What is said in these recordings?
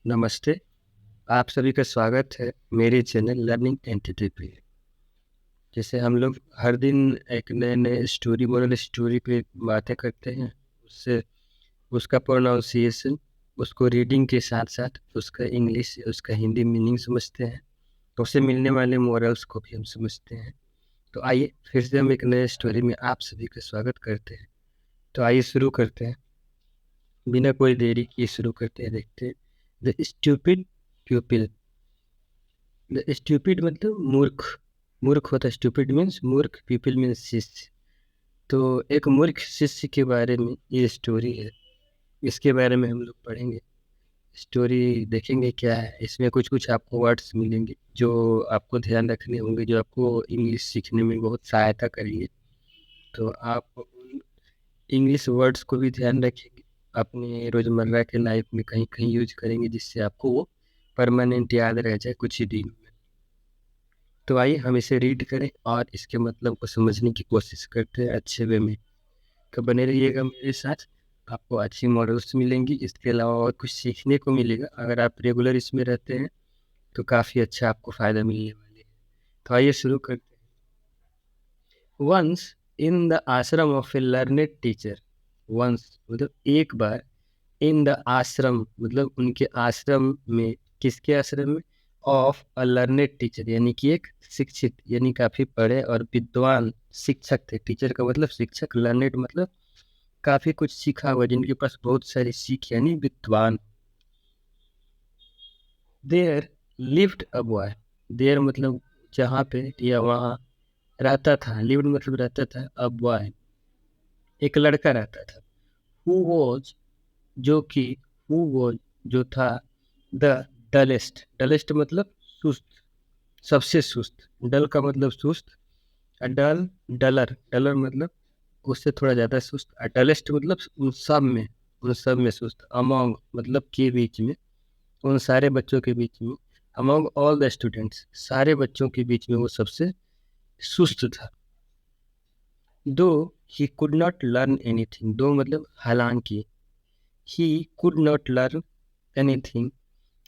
नमस्ते, आप सभी का स्वागत है मेरे चैनल लर्निंग एंटिटी पे। जैसे हम लोग हर दिन एक नए-नए स्टोरी मोरल स्टोरी पे बातें करते हैं, उससे उसका प्रोनाउंसिएशन, उसको रीडिंग के साथ-साथ उसका इंग्लिश, उसका हिंदी मीनिंग समझते हैं, तो उससे मिलने वाले मोरल्स को भी हम समझते हैं। तो आइए फिर से हम एक नए स्टोरी में आप सभी का स्वागत करते हैं। तो आइए शुरू करते हैं, बिना कोई देरी किए शुरू करते हैं, देखते हैं। The stupid प्यूपिल। द स्टूपिड मतलब मूर्ख, मूर्ख होता है। स्टूपिड मीन्स मूर्ख, पीपल मीन्स शिष्य। तो एक मूर्ख शिष्य के बारे में ये स्टोरी है, इसके बारे में हम लोग पढ़ेंगे। स्टोरी देखेंगे क्या है, इसमें कुछ कुछ आपको वर्ड्स मिलेंगे जो आपको ध्यान रखने होंगे, जो आपको इंग्लिश सीखने में बहुत सहायता करेंगे। तो आप उन इंग्लिश वर्ड्स को भी ध्यान रखेंगे, अपने रोज़मर्रा के लाइफ में कहीं कहीं यूज करेंगे, जिससे आपको वो परमानेंट याद रह जाए कुछ ही दिन में। तो आइए हम इसे रीड करें और इसके मतलब को समझने की कोशिश करते हैं अच्छे वे में। तो बने रहिएगा मेरे साथ, आपको अच्छी मॉडल्स मिलेंगी, इसके अलावा और कुछ सीखने को मिलेगा। अगर आप रेगुलर इसमें रहते हैं तो काफ़ी अच्छा आपको फ़ायदा मिलने वाले है। तो आइए शुरू करते हैं। Once in the ashram of a learned teacher. Once मतलब एक बार, इन द आश्रम मतलब उनके आश्रम में। किसके आश्रम में? ऑफ अ लर्नेड टीचर, यानी कि एक शिक्षित, यानी काफी पढ़े और विद्वान शिक्षक थे। टीचर का मतलब शिक्षक, लर्नेड मतलब काफी कुछ सीखा हुआ, जिनके पास बहुत सारी सीख, यानी विद्वान। There lived a boy. There मतलब जहाँ पे या वहाँ रहता था। लिव्ड मतलब रहता था। अ बॉय एक लड़का रहता था। हु वॉज जो कि, हु वॉज जो था, द डलेस्ट। डलेस्ट मतलब सुस्त, सबसे सुस्त। डल का मतलब सुस्त। डल, डलर, डलर मतलब उससे थोड़ा ज़्यादा सुस्त। डलेस्ट मतलब उन सब में, उन सब में सुस्त। अमोंग मतलब के बीच में, उन सारे बच्चों के बीच में। अमोंग ऑल द स्टूडेंट्स, सारे बच्चों के बीच में वो सबसे सुस्त था। दो he could not learn anything. दो मतलब हालांकि, he could not learn anything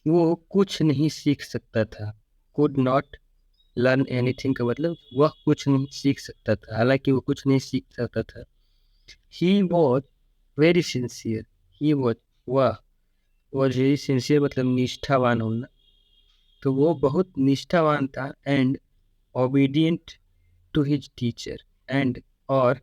वो कुछ नहीं सीख सकता था। कुड नॉट लर्न एनीथिंग का मतलब वह कुछ नहीं सीख सकता था, हालांकि वो कुछ नहीं सीख सकता था। He was very sincere. He was, वह वॉज वेरी सिंसियर मतलब निष्ठावान होना। तो वो बहुत निष्ठावान था। And obedient to his teacher. And और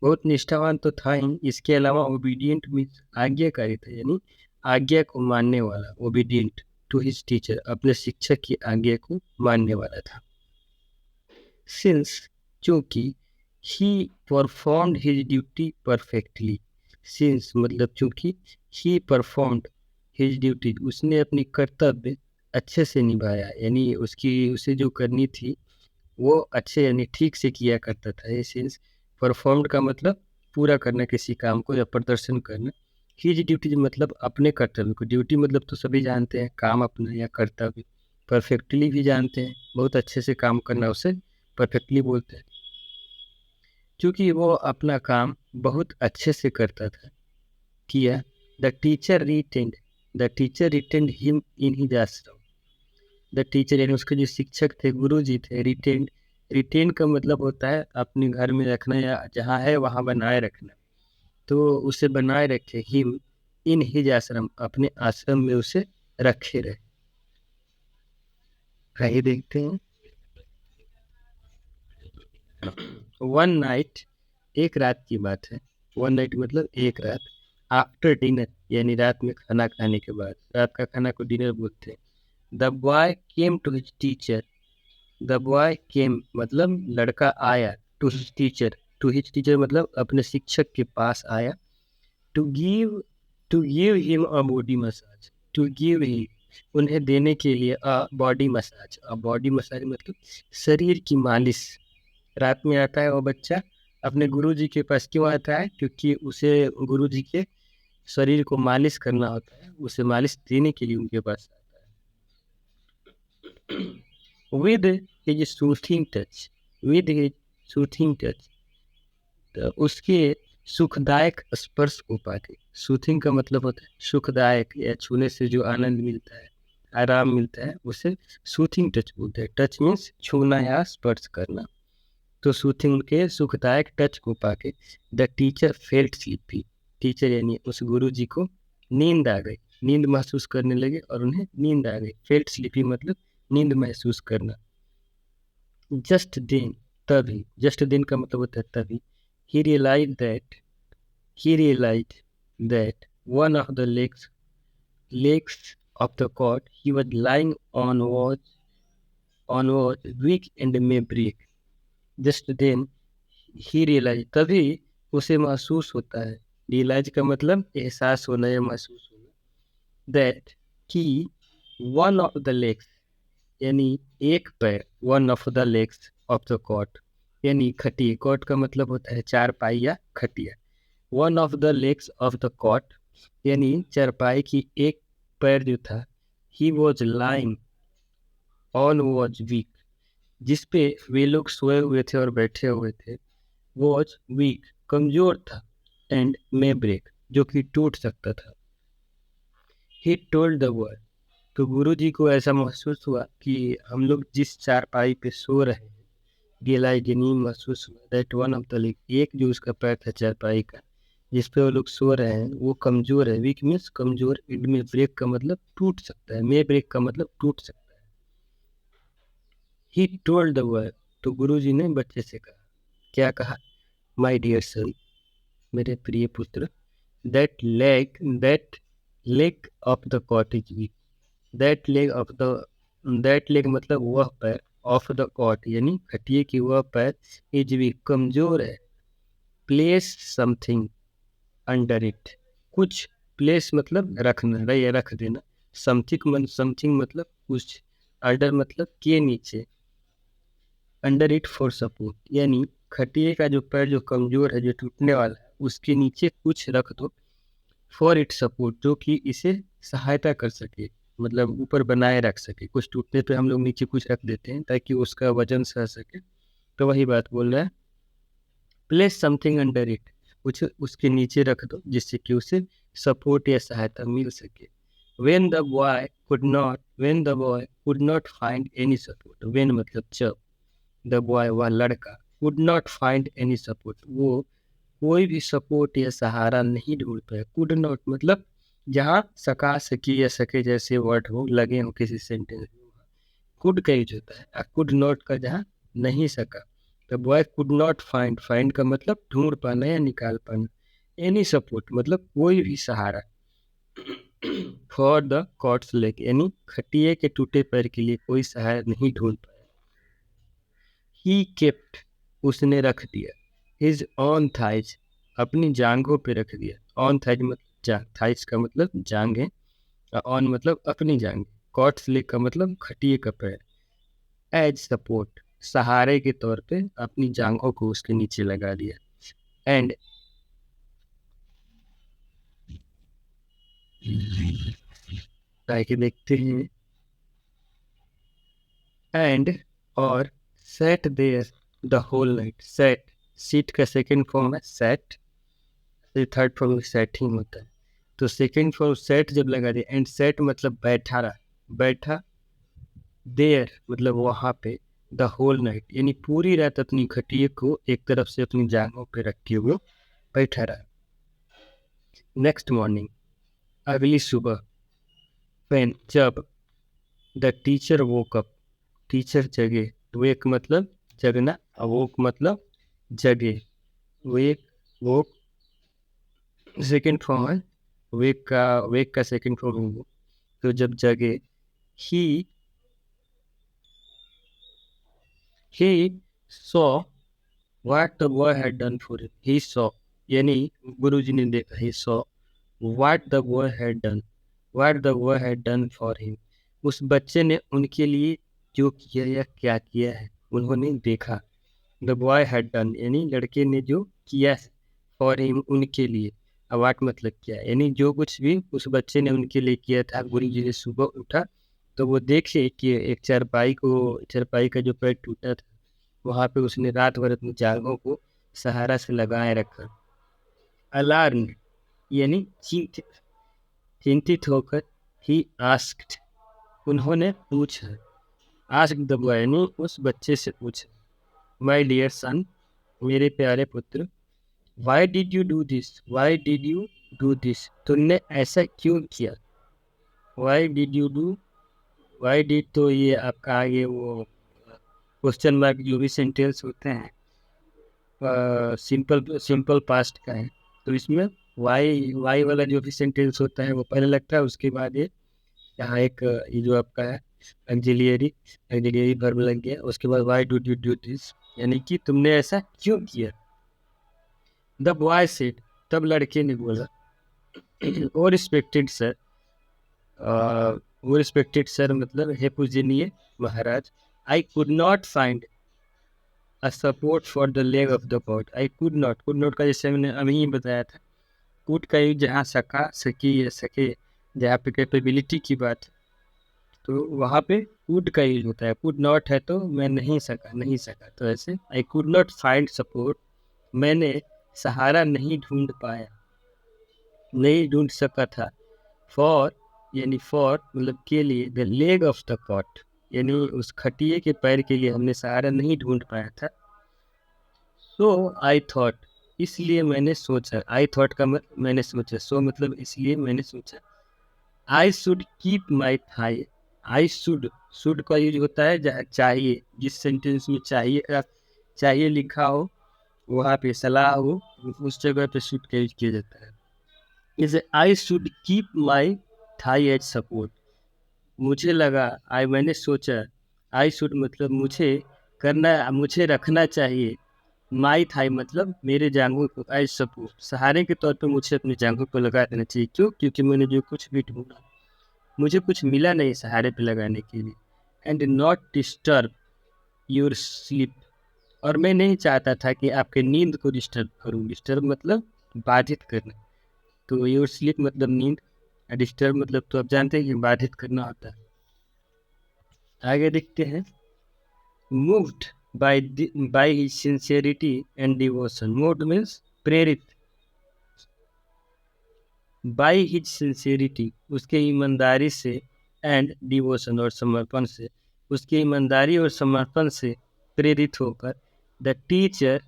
बहुत निष्ठावान तो था ही, इसके अलावा ओबीडियंट मीन्स आज्ञाकारी था, यानी आज्ञा को मानने वाला। ओबीडियंट टू हिज टीचर अपने शिक्षक की आज्ञा को मानने वाला था। सिंस चूंकि, ही performed his duty perfectly. Since मतलब चूंकि, ही परफॉर्म्ड हिज ड्यूटी उसने अपनी कर्तव्य अच्छे से निभाया, यानी उसकी उसे जो करनी थी वो अच्छे यानी ठीक से किया करता था। ये सिंस परफॉर्म्ड का मतलब पूरा करना किसी काम को या प्रदर्शन करना। हिज ड्यूटी मतलब अपने कर्तव्य को। ड्यूटी मतलब तो सभी जानते हैं, काम अपना या कर्तव्य। परफेक्टली भी जानते हैं, बहुत अच्छे से काम करना उसे परफेक्टली बोलते हैं। क्योंकि वो अपना काम बहुत अच्छे से करता था, किया। The teacher retained, the teacher retained him in his आश्रम। द टीचर यानी उसके जो शिक्षक थे, गुरु जी थे। रिटेंड, रिटेन का मतलब होता है अपने घर में रखना या जहाँ है वहाँ बनाए रखना। तो उसे बनाए रखे। हिम इन हिज आश्रम, अपने आश्रम में उसे रखे रहे। आइए देखते हैं। वन नाइट, एक रात की बात है। वन नाइट मतलब एक रात। आफ्टर डिनर यानी रात में खाना खाने के बाद, रात का खाना को डिनर बोलते हैं। The boy came to his teacher. The boy came मतलब लड़का आया। To his teacher, to his teacher मतलब अपने शिक्षक के पास आया। To give, to give him a body massage. To give he उन्हें देने के लिए a body massage. A body massage मतलब शरीर की मालिश। रात में आता है वो बच्चा अपने गुरुजी के पास। क्यों आता है? क्योंकि उसे गुरुजी के शरीर को मालिश करना होता है, उसे मालिश देने के लिए उनके पास आता है। With his soothing touch, with his soothing touch, तो उसके सुखदायक स्पर्श को पाके। सूथिंग का मतलब होता है सुखदायक या छूने से जो आनंद मिलता है, आराम मिलता है, उसे सूथिंग टच बोलते हैं। टच मीन्स छूना या स्पर्श करना। तो सूथिंग के सुखदायक टच को पाके the teacher felt sleepy, teacher यानी उस गुरु जी को नींद आ गई, नींद महसूस करने लगे और उन्हें नींद आ गई। फेल्ट स्लीपी मतलब नींद महसूस करना। जस्ट देन, तभी, जस्ट देन का मतलब होता है तभी, he realize that, he realized that one of the legs of the cot he was lying on was weak and may break. Just then he realized, तभी उसे महसूस होता है, realize का मतलब एहसास होना या महसूस होना, that कि one of the legs यानी एक पैर, one of the legs of the cot यानी खटिया, कॉट का मतलब होता है चारपाई या खटिया। One of the legs of the cot यानी चारपाई की एक पैर जो था, he was lying on was weak, जिसपे वे लोग सोए हुए थे और बैठे हुए थे, वॉज वीक कमजोर था, एंड मे ब्रेक जो कि टूट सकता था। ही टोल्ड द वर्ड, तो गुरु जी को ऐसा महसूस हुआ कि हम लोग जिस चारपाई पे सो रहे हैं, गिलाई नींद महसूस हुआ, that one of the leg, एक जो उसका पैर था चारपाई का जिस पे वो लोग सो रहे हैं वो कमजोर है। वीक मीन्स कमजोर, इट में ब्रेक का मतलब टूट सकता है, मे ब्रेक का मतलब टूट सकता है। ही टोल्ड द वर्ड, तो गुरु जी ने बच्चे से कहा, क्या कहा? माई डियर सन, मेरे प्रिय पुत्र, that leg of the cot is weak, that leg मतलब वह पैर, ऑफ द कॉट यानी खटिए की वह पैर, इज वीक कमजोर है। प्लेस समथिंग अंडर इट, कुछ, प्लेस मतलब रखना या रख देना, समथिंग मतलब कुछ, अंडर मतलब के नीचे, अंडर इट फॉर सपोर्ट यानी खटिए का जो पैर जो कमजोर है, जो टूटने वाला है, उसके नीचे कुछ रख दो, फॉर इट सपोर्ट जो कि इसे सहायता कर सके, मतलब ऊपर बनाए रख सके। कुछ टूटने पे हम लोग नीचे कुछ रख देते हैं ताकि उसका वजन सह सके, तो वही बात बोल रहा है, प्लेस समथिंग अंडर इट, कुछ उसके नीचे रख दो जिससे कि उसे सपोर्ट या सहायता मिल सके। when the boy could not find any support, when मतलब जब, the boy वह लड़का, could not find any support वो कोई भी सपोर्ट या सहारा नहीं ढूंढ पाया। कुड नॉट मतलब जहाँ सका सकी या सके जैसे वर्ड हो लगे हो किसी सेंटेंस में, कुड का यूज होता है। कुड नॉट का जहाँ नहीं सका, तो बॉय कुड नॉट फाइंड का मतलब ढूंढ पाना या निकाल पाना। एनी सपोर्ट मतलब कोई भी सहारा, फॉर द कॉट्स लेग यानी खटिए के टूटे पैर के लिए कोई सहारा नहीं ढूंढ पाया। ही केप्ट उसने रख दिया, हिज ऑन थाइज अपनी जांघों पे रख दिया। ऑन थाइज मतलब थाइज का मतलब जांघें, ऑन मतलब अपनी जांघें, कॉट्स लेग का मतलब खटिए का पैर, एज सपोर्ट सहारे के तौर पे अपनी जांघों को उसके नीचे लगा दिया। एंड ताकि देखते हैं, एंड और sat there the whole night, sat sit का सेकंड फॉर्म है सेट, थर्ड फॉर्म सेटिंग होता है, तो सेकंड फॉर्म सेट जब लगा दिया, एंड सेट मतलब बैठा रहा, बैठा, देयर मतलब वहां पे, द होल नाइट यानी पूरी रात अपनी खटिए को एक तरफ से अपनी जांघों पे रखे हुए बैठा रहा। नेक्स्ट मॉर्निंग, अगली सुबह, when जब, the teacher woke up, teacher जगे, वेक मतलब जगना, अवोक मतलब जगे, वेक वोक सेकंड फॉर्म है, वेक का सेकंड फॉर्म है वो, तो जब जगे, he he saw what the boy had done for him, he saw यानी गुरुजी ने देखा, he saw what the boy had done, what the boy had done for him, उस बच्चे ने उनके लिए जो किया या क्या किया है उन्होंने देखा। द बॉय हैड डन यानी लड़के ने जो किया है, फॉर हिम उनके लिए, व्हाट मतलब क्या, यानी जो कुछ भी उस बच्चे ने उनके लिए किया था। गुरु जी ने सुबह उठा तो वो देखे कि एक चारपाई का जो पैर टूटा था, वहाँ पे उसने रात भर अपनी जांघों को सहारा से लगाए रखा। अलार्म यानी चिंतित होकर ही आस्क्ड, उन्होंने पूछा, आस्क द बॉय यानी उस बच्चे से पूछा, माय डियर सन, मेरे प्यारे पुत्र, why did you do this, why did you do this, तुमने ऐसा क्यों किया। Why did you do, why did तो ये आपका आगे वो क्वेश्चन मार्क जो भी सेंटेंस होते हैं सिंपल पास्ट का है, तो इसमें वाई वाला जो भी सेंटेंस होता है वो पहले लगता है, उसके बाद ये यहाँ एक ये जो आपका है एक्सिलियरी वर्ब लग गया, उसके बाद why do you do this, यानी कि तुमने ऐसा क्यों किया। द बॉय सेड, तब लड़के ने बोला, ओ रिस्पेक्टेड सर, वो रिस्पेक्टेड सर मतलब हे पूजनीय महाराज, I could not find a support for the leg of the cot, I could not का जैसे मैंने अभी बताया था, कुड का यूज जहाँ सका सकी या सके, जहाँ पे कैपेबिलिटी की बात तो वहाँ पे कुड का यूज होता है। कुड नॉट है तो मैं नहीं सका, तो ऐसे आई कुड नॉट फाइंड सपोर्ट, मैंने सहारा नहीं ढूंढ सका था, फॉर यानी फॉर मतलब के लिए, the leg of the cot यानी उस खटिए के पैर के लिए हमने सहारा नहीं ढूंढ पाया था। सो आई थॉट, इसलिए मैंने सोचा, आई थॉट का मैंने सोचा, सो मतलब इसलिए मैंने सोचा, I should keep my thigh, I should का यूज होता है जहाँ चाहिए, जिस सेंटेंस में चाहिए लिखा हो वहाँ पे सलाह हो उस जगह पे शुड का यूज किया जाता है। जैसे I should keep my thigh as support, मुझे लगा, मैंने सोचा, आई शुड मतलब मुझे रखना चाहिए, माई थाई मतलब मेरे जांघों को एज सपोर्ट, सहारे के तौर पर मुझे अपने जांघों को लगा देना चाहिए। क्यों? क्योंकि मैंने जो कुछ भी ढूंढा मुझे कुछ मिला नहीं सहारे पे लगाने के लिए। And not disturb your sleep, और मैं नहीं चाहता था कि आपके नींद को डिस्टर्ब करूं, डिस्टर्ब मतलब बाधित करना, तो योर स्लीप मतलब नींद, डिस्टर्ब मतलब तो आप जानते हैं कि बाधित करना होता है। आगे देखते हैं, moved by his sincerity and devotion, moved means प्रेरित, बाय हिज सिंसियरिटी उसके ईमानदारी से, एंड डिवोशन और समर्पण से, उसकी ईमानदारी और समर्पण से प्रेरित होकर, द टीचर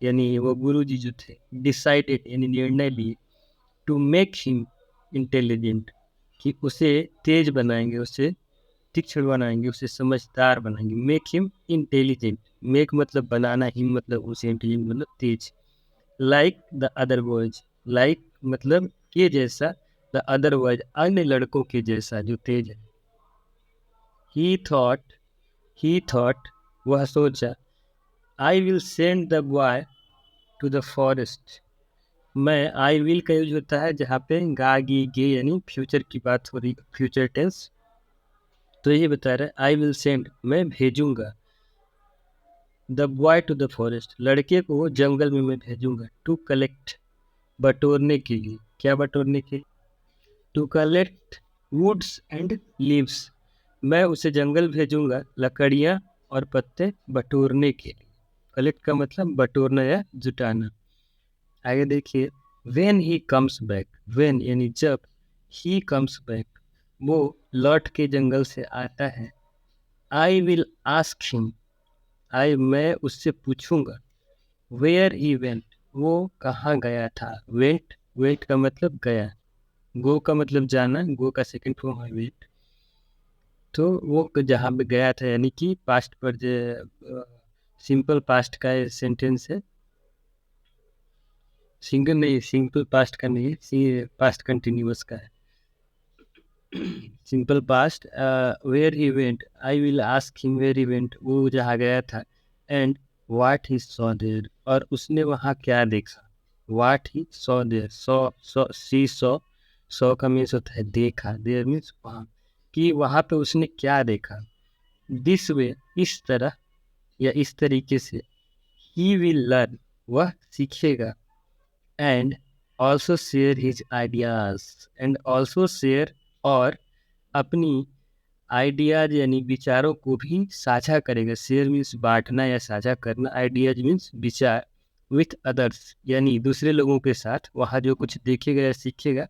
यानी वो गुरु जी जो थे, डिसाइडेड यानी निर्णय लिए, टू मेक हिम इंटेलिजेंट कि उसे तेज बनाएंगे, उसे तीक्ष्ण बनाएंगे, उसे समझदार बनाएंगे। मेक हिम इंटेलिजेंट, मेक मतलब बनाना, हिम मतलब उसे, इंटेलिजेंट मतलब तेज, like the other boys, like मतलब के जैसा, द अदर बॉयज अन्य लड़कों के जैसा जो तेज है। ही थॉट वह सोचा, I will send the boy to the forest, मैं आई विल का यूज होता है जहाँ पे गा गी गे यानी फ्यूचर की बात हो रही, फ्यूचर टेंस, तो ये बता रहा है आई विल सेंड मैं भेजूंगा, the boy to the forest लड़के को जंगल में मैं भेजूंगा, टू कलेक्ट बटोरने के लिए, क्या बटोरने के लिए, to collect woods and leaves, मैं उसे जंगल भेजूंगा लकड़ियाँ और पत्ते बटोरने के लिए, कलेक्ट का मतलब बटोरना या जुटाना। आगे देखिए, when he comes back, when यानी जब, ही कम्स बैक वो लौट के जंगल से आता है, आई विल आस्क हिम मैं उससे पूछूंगा, वेयर ही वेंट वो कहाँ गया था, वेंट का मतलब गया, गो का मतलब जाना, गो का सेकंड फॉर्म है वेंट, तो वो जहाँ पे गया था यानी कि पास्ट पर जो सिंपल पास्ट का सेंटेंस है, सिंगल नहीं, सिंपल पास्ट का नहीं है, पास्ट कंटिन्यूअस का है। Simple past, where he went I will ask him where he went वो जहाँ गया था, and what he saw there और उसने वहाँ क्या देखा, what he saw there, saw का मीन्स होता है देखा, देयर मीन्स वहाँ, कि वहाँ पे उसने क्या देखा। दिस वे इस तरह या इस तरीके से, ही विल लर्न वह सीखेगा, and also share his ideas, and also share और अपनी आइडियाज यानी विचारों को भी साझा करेगा, शेयर मीन्स बांटना या साझा करना, आइडियाज मीन्स विचार, विथ अदर्स, यानी दूसरे लोगों के साथ वहाँ जो कुछ देखेगा या सीखेगा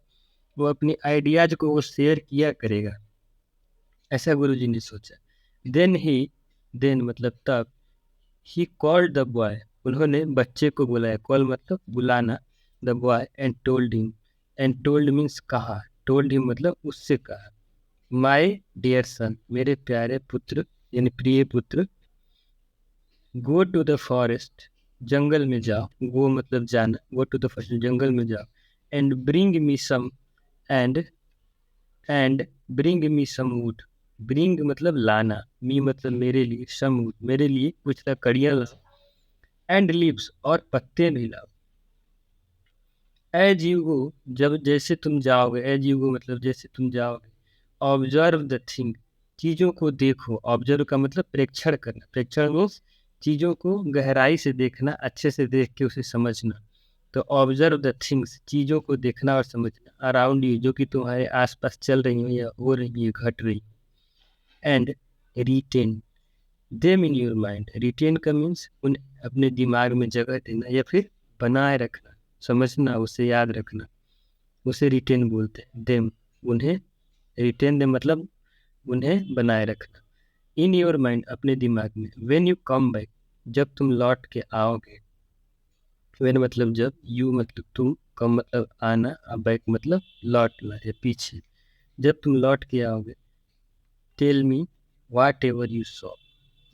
वो अपनी आइडियाज को वो शेयर किया करेगा, ऐसा गुरुजी ने सोचा। देन मतलब तब, ही कॉल्ड द बॉय, उन्होंने बच्चे को बुलाया, कॉल मतलब बुलाना, the boy and told means कहा, टोल्ड हिम मतलब उससे कहा, माय डियर सन, मेरे प्यारे पुत्र यानी प्रिय पुत्र, गो टू द फॉरेस्ट, जंगल में जाओ, गो मतलब जाना, गो टू द फॉरेस्ट जंगल में जाओ, and bring me some, and and bring me some wood, bring मतलब लाना, मी मतलब मेरे लिए, सम वुड मेरे लिए कुछ लकड़ियाँ लाओ, एंड लीव्स और पत्ते भी लाओ, एज यू गो, जब जैसे तुम जाओगे, एज यू गो मतलब जैसे तुम जाओगे, ऑब्जर्व द थिंग, चीज़ों को देखो, ऑब्जर्व का मतलब प्रेक्षण करना, प्रेक्षण मीन्स चीज़ों को गहराई से देखना, अच्छे से देख के उसे समझना, तो ऑब्जर्व द थिंग्स, चीज़ों को देखना और समझना, अराउंड यू, जो कि तुम्हारे आसपास चल रही हो या हो रही है, घट रही, and retain them in your mind, retain का मीन्स उन अपने दिमाग में जगह देना या फिर बनाए रखना, समझना, उसे याद रखना, उसे रिटेन बोलते हैं, देम उन्हें, रिटेन देम मतलब उन्हें बनाए रखना, इन योर माइंड अपने दिमाग में, व्हेन यू कम बैक, जब तुम लौट के आओगे, व्हेन मतलब जब, यू मतलब तुम, कम मतलब आना, अब बैक मतलब लौटना या पीछे, जब तुम लौट के आओगे, tell me whatever you saw,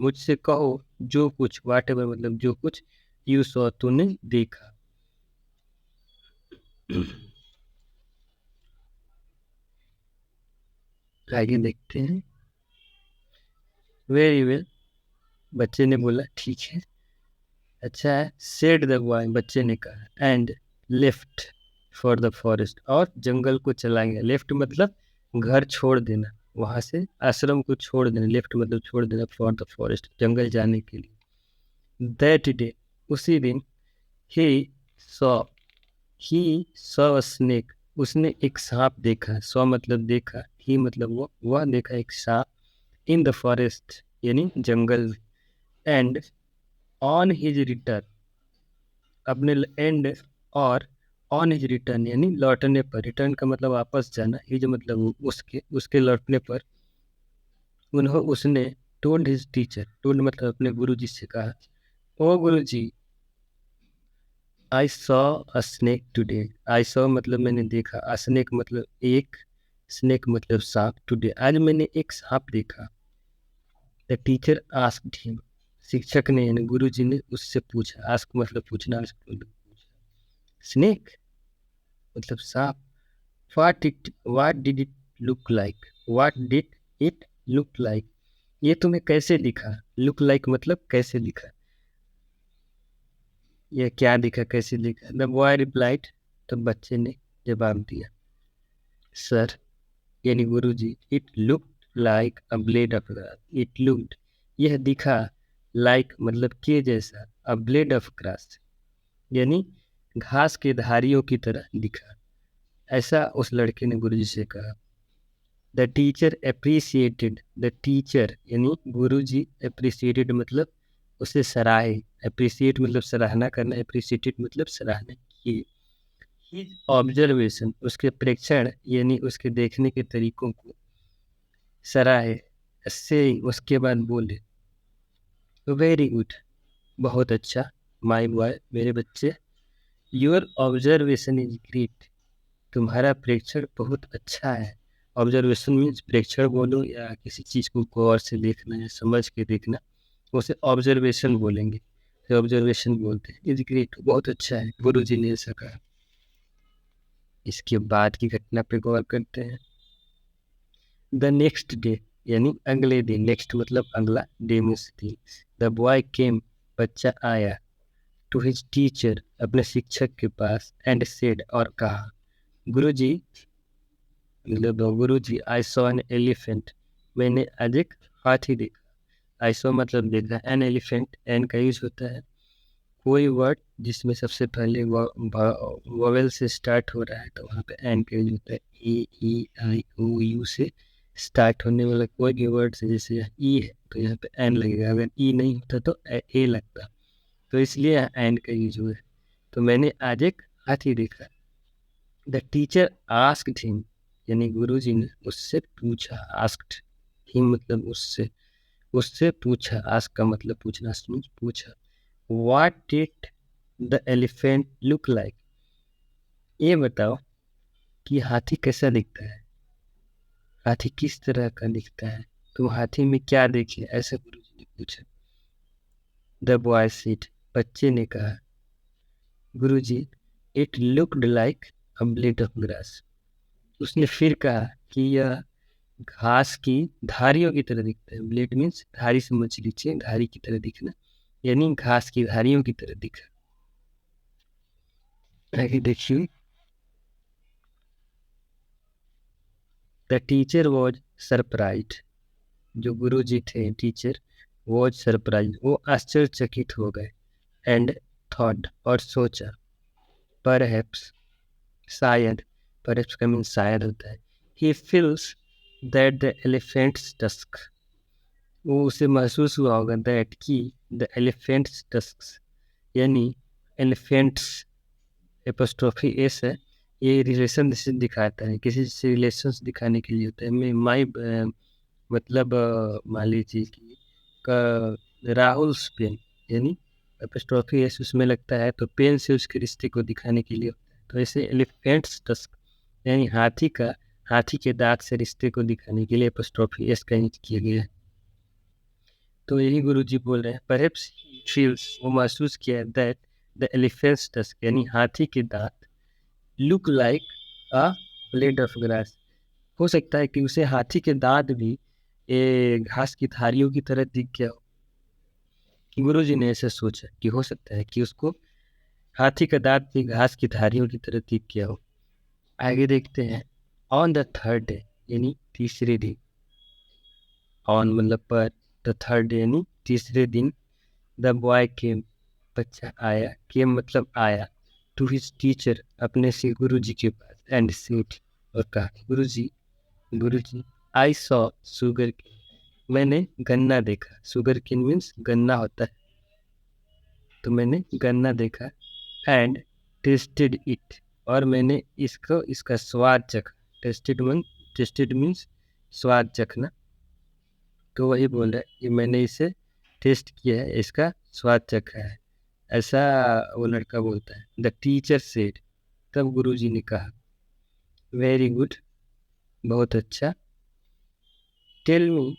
मुझसे कहो जो कुछ, वाट एवर मतलब जो कुछ, यू सॉ तूने देखा। आगे देखते हैं। वेरी वेल, बच्चे ने बोला ठीक है, अच्छा है, सेड द बॉय, बच्चे ने कहा, and left for the forest, और जंगल को चला गया, लेफ्ट मतलब घर छोड़ देना, वहां से आश्रम को छोड़ देना, लेफ्ट मतलब छोड़ देना, फॉर द फॉरेस्ट जंगल जाने के लिए। दैट डे, उसी दिन, he saw he saw a snake, उसने एक सांप देखा, सॉ मतलब देखा, ही मतलब वो, वह देखा एक सांप, इन द फॉरेस्ट यानी जंगल में, एंड ऑन हिज रिटर्न, अपने एंड और ऑन हिज रिटर्न यानी लौटने पर, रिटर्न का मतलब वापस जाना, हिज मतलब उसके, उसके लौटने पर, उसने टोल्ड हिज टीचर, टोल्ड मतलब अपने गुरु जी से कहा, O guru ji, I saw a snake today, I saw मतलब मैंने देखा, अ स्नेक मतलब एक, स्नेक मतलब सांप, टुडे आज मैंने एक सांप देखा, द टीचर आस्क्ड हिम, शिक्षक ने यानी गुरु जी ने उससे पूछा, आस्क मतलब पूछना, स्नेक मतलब सांप, what did it look like, what did it look like, ये तुम्हें कैसे दिखा, लुक लाइक मतलब कैसे दिखा, ये क्या दिखा, कैसे दिखा, द बॉय रिप्लाइड, तो बच्चे ने जवाब दिया, सर यानी गुरु जी, it look like a blade of grass, it looked यह दिखा, लाइक मतलब के जैसा, अ ब्लेड ऑफ ग्रास यानी घास के धारियों की तरह दिखा, ऐसा उस लड़के ने गुरुजी से कहा। The teacher appreciated, the teacher यानी गुरुजी, अप्रिसिएटेड मतलब उसे सराहे, अप्रिसिएट मतलब सराहना करना, अप्रिसिएटेड मतलब सराहना किए, हिज ऑब्जर्वेशन उसके प्रेक्षण यानी उसके देखने के तरीकों को सराहे, से उसके बाद बोले, वेरी गुड बहुत अच्छा, माय बॉय मेरे बच्चे, योर ऑब्जर्वेशन इज ग्रेट, तुम्हारा प्रेक्षण बहुत अच्छा है, ऑब्जर्वेशन मीन्स प्रेक्षण बोलो या किसी चीज़ को गौर से देखना या समझ के देखना, उसे ऑब्जर्वेशन बोलेंगे, तो ऑब्जर्वेशन बोलते हैं, इज ग्रेट बहुत अच्छा है, गुरु जी ने ऐसा कहा। इसके बाद की घटना पे गौर करते हैं। द नेक्स्ट डे यानी अगले दिन, नेक्स्ट मतलब अगला, डे मीन्स दिन, द बॉय केम, बच्चा आया, टू हिज टीचर अपने शिक्षक के पास, एंड सेड और कहा, गुरु जी मतलब गुरु ji, I saw an elephant, मैंने आज एक हाथी देखा, आई सॉ मतलब देखा, एन एलिफेंट, एन का यूज होता है कोई वर्ड जिसमें सबसे पहले वोवेल से स्टार्ट हो रहा है, तो वहाँ पे एन का यूज होता है, ए ई आई ओ यू से स्टार्ट होने वाला कोई भी वर्ड से, जैसे ई है तो यहाँ पे एन लगेगा, अगर ई नहीं होता तो ए लगता, तो इसलिए एंड का यूज हुआ है। तो मैंने आज एक हाथी देखा। द टीचर आस्क्ड हिम, यानी गुरुजी ने उससे पूछा। आस्क्ड हिम मतलब उससे पूछा। आस्क का मतलब पूछना, पूछा। What did the elephant look like? ये बताओ कि हाथी कैसा दिखता है, हाथी किस तरह का दिखता है, तुम हाथी में क्या देखे, ऐसे गुरुजी ने पूछा। द बॉय सेड, बच्चे ने कहा, गुरुजी it looked like a blade of grass. उसने फिर कहा कि यह घास की धारियों की तरह दिखता है। ब्लेड मीन्स धारी, समझ लीजिए, धारी की तरह दिखना, यानी घास की धारियों की तरह दिखा। आगे देखिए। द टीचर वॉज सरप्राइज्ड, जो गुरुजी थे टीचर, वॉज सरप्राइज, वो आश्चर्यचकित हो गए। एंड थॉट, और सोचा, परहैप्स, शायद, परहैप्स का मीन शायद होता है, he feels that the elephants tusk, वो उसे महसूस हुआ होगा, दैट की द एलिफेंट्स टस्क, यानी एलिफेंट्स एपोस्ट्रोफी एस है, ये रिलेशन दिखाता है, किसी से रिलेशन दिखाने के लिए होता है। मैं माई मतलब मान लीजिए कि राहुल पेन, यानी एपोस्ट्रोफी एस उसमें लगता है, तो पेन से उसके रिश्ते को दिखाने के लिए होता है। तो ऐसे एलिफेंट्स टस्क, यानी हाथी के दांत से रिश्ते को दिखाने के लिए एपोस्ट्रोफी एस का यूज किया गया है। तो यही गुरुजी बोल रहे हैं, परहैप्स फील्स, वो महसूस किया, दैट द एलिफेंट्स टस्क, यानी हाथी के दांत, look like a blade of grass, हो सकता है कि उसे हाथी के दांत भी घास की धारियों की तरह दिख गया हो। गुरुजी ने ऐसा सोचा कि हो सकता है कि उसको हाथी का दांत भी घास की धारियों की तरह दिख गया हो। आगे देखते हैं। ऑन द थर्ड डे, यानी तीसरे दिन, ऑन मतलब पर, द थर्ड डे यानी तीसरे दिन, द बॉय केम, बच्चा आया, केम मतलब आया, टू हिज टीचर, अपने से गुरुजी के पास, एंड सेड, और कहा, गुरुजी आई सॉ शुगर केन, मैंने गन्ना देखा। शुगर केन मीन्स गन्ना होता है, तो मैंने गन्ना देखा। एंड टेस्टेड इट, और मैंने इसका स्वाद चखा। टेस्टेड मीन्स स्वाद चखना, तो वही बोल रहा है कि मैंने इसे टेस्ट किया है, इसका स्वाद चखा है, ऐसा वो लड़का बोलता है। द टीचर सेड, तब गुरुजी ने कहा, वेरी गुड, बहुत अच्छा। Tell me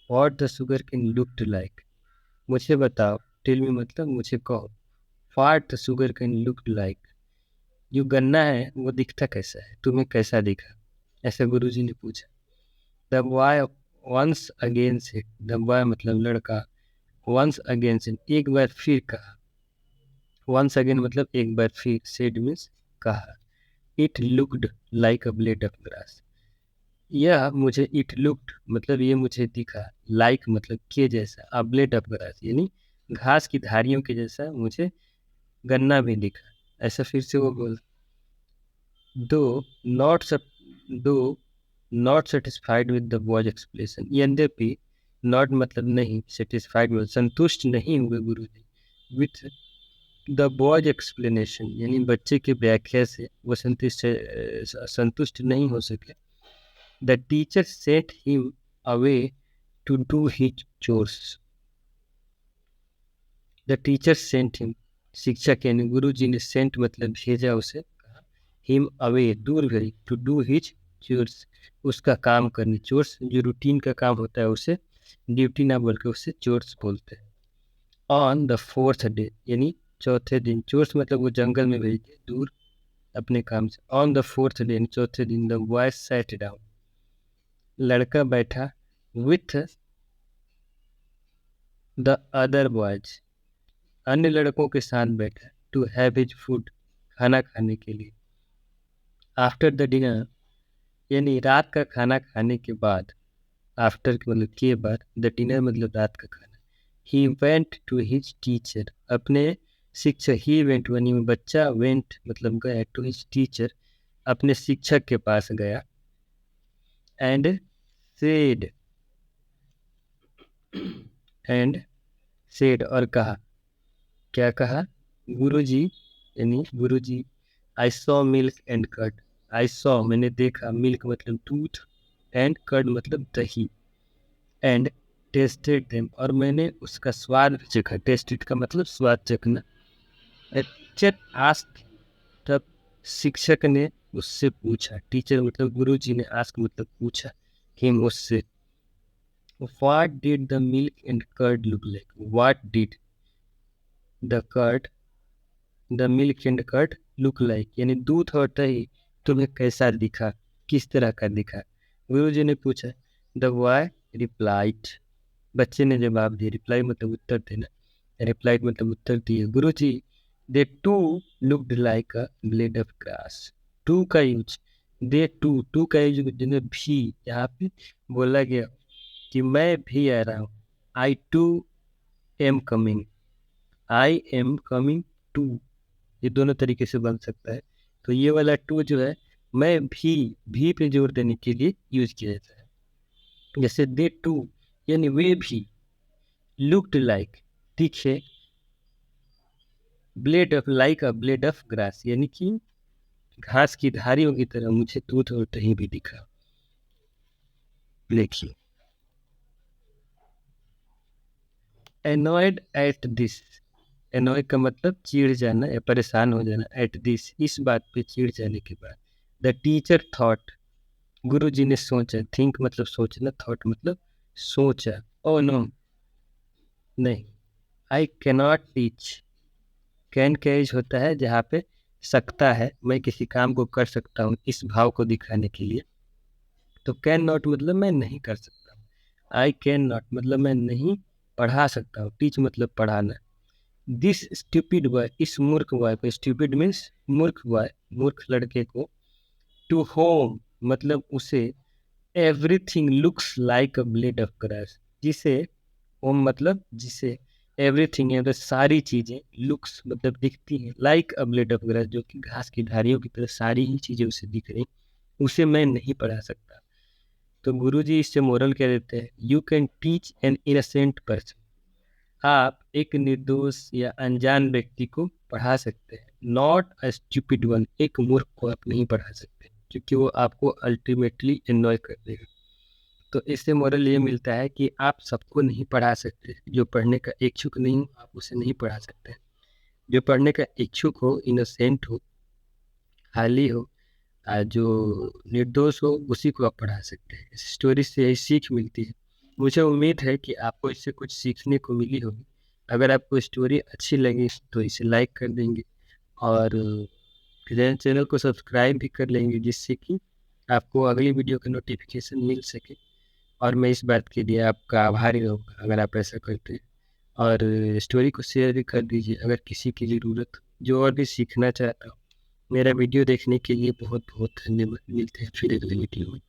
what the sugarcane looked like, मुझे बताओ, टेल मी मतलब मुझे कहो, what the sugarcane looked like, जो गन्ना है वो दिखता कैसा है, तुम्हें कैसा दिखा, ऐसा गुरुजी ने पूछा। The boy once again said, the boy मतलब लड़का, वंस अगेन सेड, एक बार फिर कहा। वंस अगेन मतलब एक बार फिर, सेड मीन्स कहा। It looked like a blade of grass, यह मुझे, इट लुक्ड मतलब ये मुझे दिखा, लाइक मतलब के जैसा, अ ब्लेड ऑफ ग्रास यानी घास की धारियों के जैसा मुझे गन्ना भी दिखा, ऐसा फिर से वो बोल। दो नॉट दो not satisfied with the boys explanation, यद्यपि, नॉट मतलब नहीं, सेटिस्फाइड मतलब संतुष्ट नहीं हुए गुरुजी, विथ द बॉयज एक्सप्लेनेशन यानी बच्चे की व्याख्या से वो संतुष्ट नहीं हो सके। The teacher sent him away to do his chores, the teacher sent him, शिक्षक यानी गुरु जी ने सेंट मतलब भेजा उसे, हिम अवे दूर गई, टू डू हिज चोर्स, उसका काम करने, चोर्स जो रूटीन का काम होता है उसे ड्यूटी ना बोल के उसे चोर्स बोलते हैं। ऑन द फोर्थ डे यानी चौथे दिन, चोर्स मतलब वो जंगल में भेज दिए दूर अपने काम से। ऑन द फोर्थ डे चौथे दिन, द बॉय सैट डाउन, लड़का बैठा, विथ द अदर बॉयज, अन्य लड़कों के साथ बैठा, टू हैव हिज फूड, खाना खाने के लिए। आफ्टर द डिनर यानी रात का खाना खाने के बाद, आफ्टर मतलब के बाद, द डिनर मतलब रात का खाना। He went to his teacher, अपने शिक्षक, ही वेंट यानी बच्चा, वेंट मतलब गया, टू हिज टीचर अपने शिक्षक के पास गया। एंड सेड, एंड सेड और कहा, क्या कहा? गुरुजी, यानी गुरुजी, I saw milk and curd. I saw मैंने देखा, मिल्क मतलब दूध, एंड कर्ड मतलब दही, एंड टेस्टेड देम और मैंने उसका स्वाद चखा। टेस्टेड का मतलब स्वाद चखना। टीचर आस्क, तब शिक्षक ने उससे पूछा। टीचर मतलब गुरुजी ने आस्क मतलब पूछा हिम उससे, what did the milk and curd look like. What did the curd the milk and curd look like, यानी दूध और दही तुम्हें कैसा दिखा, किस तरह का दिखा। गुरुजी ने पूछा। द बॉय रिप्लाइड, बच्चे ने जवाब दिया। रिप्लाई मतलब उत्तर देना, रिप्लाइड मतलब उत्तर दिए। गुरुजी, they too looked like a blade of grass. Too का यूज, दे टू का यूज जिन्हें भी यहाँ पे बोला गया कि मैं भी आ रहा हूँ। I too am coming, I am coming too, ये दोनों तरीके से बन सकता है। तो ये वाला टू जो है, मैं भी पे जोर देने के लिए यूज किया जाता है। जैसे दे टू यानी वे भी, लुक्ड लाइक दिखे, blade of like a blade of grass यानी कि घास की धारियों की तरह मुझे दूध और दही भी दिखा। देखिए, एनॉयड एट दिस, एनॉय का मतलब चिढ़ जाना या परेशान हो जाना। एट दिस, इस बात पे चिढ़ जाने के बाद। द टीचर थॉट, गुरु जी ने सोचा। थिंक मतलब सोचना, थॉट मतलब सोचा। ओ नो, नहीं। आई कैनॉट टीच, कैन कैज होता है जहाँ पे सकता है, मैं किसी काम को कर सकता हूँ, इस भाव को दिखाने के लिए। तो कैन नॉट मतलब मैं नहीं कर सकता हूँ। आई कैन नॉट मतलब मैं नहीं पढ़ा सकता हूँ। टीच मतलब पढ़ाना। दिस स्टूपिड बॉय, इस मूर्ख बॉय को, स्टूपिड मीन्स मूर्ख बॉय, मूर्ख लड़के को। टू होम मतलब उसे, everything looks like a blade of grass, जिसे, होम मतलब जिसे, एवरीथिंग मतलब सारी चीजें, लुक्स मतलब दिखती हैं, like a blade of grass जो कि घास की धारियों की तरह सारी ही चीजें उसे दिख रही, उसे मैं नहीं पढ़ा सकता। तो गुरुजी इससे मोरल क्या देते हैं? You can teach an innocent person, आप एक निर्दोष या अनजान व्यक्ति को पढ़ा सकते हैं। नॉट अ स्टूपिड वन, एक मूर्ख को आप नहीं पढ़ा सकते क्योंकि वो आपको अल्टीमेटली एंजॉय कर देगा। तो इससे मोरल ये मिलता है कि आप सबको नहीं पढ़ा सकते। जो पढ़ने का इच्छुक नहीं हो आप उसे नहीं पढ़ा सकते। जो पढ़ने का इच्छुक हो, इनोसेंट हो, खाली हो, जो निर्दोष हो, उसी को आप पढ़ा सकते हैं। इस स्टोरी से यही सीख मिलती है। मुझे उम्मीद है कि आपको इससे कुछ सीखने को मिली होगी। अगर आपको स्टोरी अच्छी लगी तो इसे लाइक कर देंगे और चैनल को सब्सक्राइब भी कर लेंगे, जिससे कि आपको अगली वीडियो का नोटिफिकेशन मिल सके। और मैं इस बात के लिए आपका आभारी रहूँगा अगर आप ऐसा करते हैं। और स्टोरी को शेयर भी कर दीजिए अगर किसी की ज़रूरत, जो और भी सीखना चाहता हो। मेरा वीडियो देखने के लिए बहुत बहुत धन्यवाद। मिलते हैं फिर अगले वीडियो में।